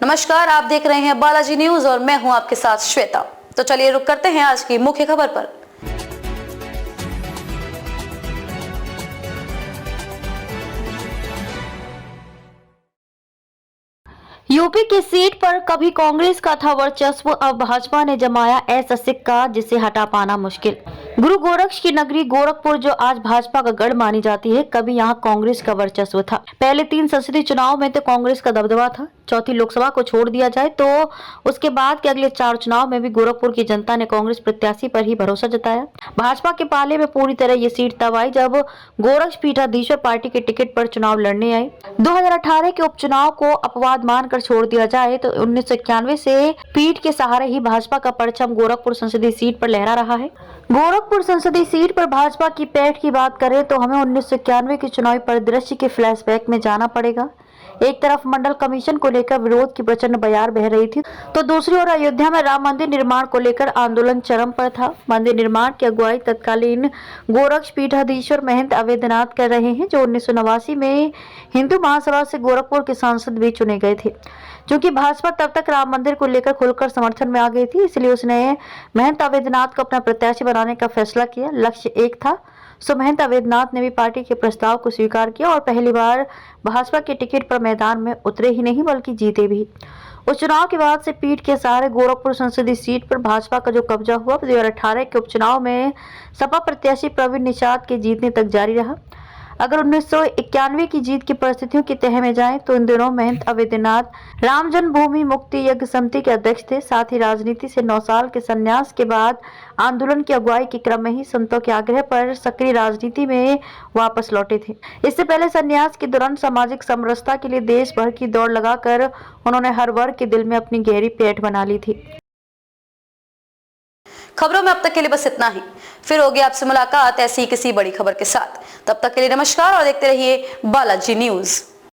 नमस्कार, आप देख रहे हैं बालाजी न्यूज और मैं हूं आपके साथ श्वेता। तो चलिए रुक करते हैं आज की मुख्य खबर पर। यूपी की सीट पर कभी कांग्रेस का था वर्चस्व, अब भाजपा ने जमाया ऐसा सिक्का जिसे हटा पाना मुश्किल। गुरु गोरक्ष की नगरी गोरखपुर जो आज भाजपा का गढ़ मानी जाती है, कभी यहाँ कांग्रेस का वर्चस्व था। पहले 3 संसदीय चुनाव में तो कांग्रेस का दबदबा था। चौथी लोकसभा को छोड़ दिया जाए तो उसके बाद के अगले 4 चुनाव में भी गोरखपुर की जनता ने कांग्रेस प्रत्याशी पर ही भरोसा जताया। भाजपा के पाले में पूरी तरह ये सीट तब आई जब गोरक्ष पीठाधीश्वर पार्टी के टिकट पर चुनाव लड़ने आए। 2018 के उपचुनाव को अपवाद मानकर छोड़ दिया जाए तो 1991 से पीठ के सहारे ही भाजपा का परचम गोरखपुर संसदीय सीट पर लहरा रहा है। गोरखपुर संसदीय सीट पर भाजपा की पैठ की बात करें तो हमें 1991 के चुनावी परिदृश्य के फ्लैशबैक में जाना पड़ेगा। एक तरफ मंडल कमीशन को लेकर विरोध की प्रचंड बयार बह रही थी, तो दूसरी ओर अयोध्या में राम मंदिर निर्माण को लेकर आंदोलन चरम पर था। मंदिर निर्माण की अगुवाई तत्कालीन गोरक्ष पीठाधीश्वर महंत अवैधनाथ कर रहे हैं, जो 1989 में हिंदू महासभा से गोरखपुर के सांसद भी चुने गए थे। क्योंकि भाजपा तब तक राम मंदिर को लेकर खुलकर समर्थन में आ गई थी, इसलिए उसने महंत अवैधनाथ को अपना प्रत्याशी बनाने का फैसला किया। लक्ष्य एक था, सो महंत अवैधनाथ ने भी पार्टी के प्रस्ताव को स्वीकार किया और पहली बार भाजपा के टिकट पर मैदान में उतरे ही नहीं बल्कि जीते भी। उस चुनाव के बाद से पीठ के सहारे गोरखपुर संसदीय सीट पर भाजपा का जो कब्जा हुआ, 2018 के उपचुनाव में सपा प्रत्याशी प्रवीण निषाद के जीतने तक जारी रहा। अगर 1991 की जीत की परिस्थितियों की तह में जाएं तो इन दिनों महंत अवैधनाथ राम जन्मभूमि मुक्ति यज्ञ समिति के अध्यक्ष थे। साथ ही राजनीति से 9 साल के संन्यास के बाद आंदोलन की अगुवाई के क्रम में ही संतों के आग्रह पर सक्रिय राजनीति में वापस लौटे थे। इससे पहले संन्यास के दौरान सामाजिक समरसता के लिए देश भर की दौड़ लगाकर उन्होंने हर वर्ग के दिल में अपनी गहरी पैठ बना ली थी। खबरों में अब तक के लिए बस इतना ही। फिर होगी आपसे मुलाकात ऐसी किसी बड़ी खबर के साथ। तब तक के लिए नमस्कार और देखते रहिए बालाजी न्यूज।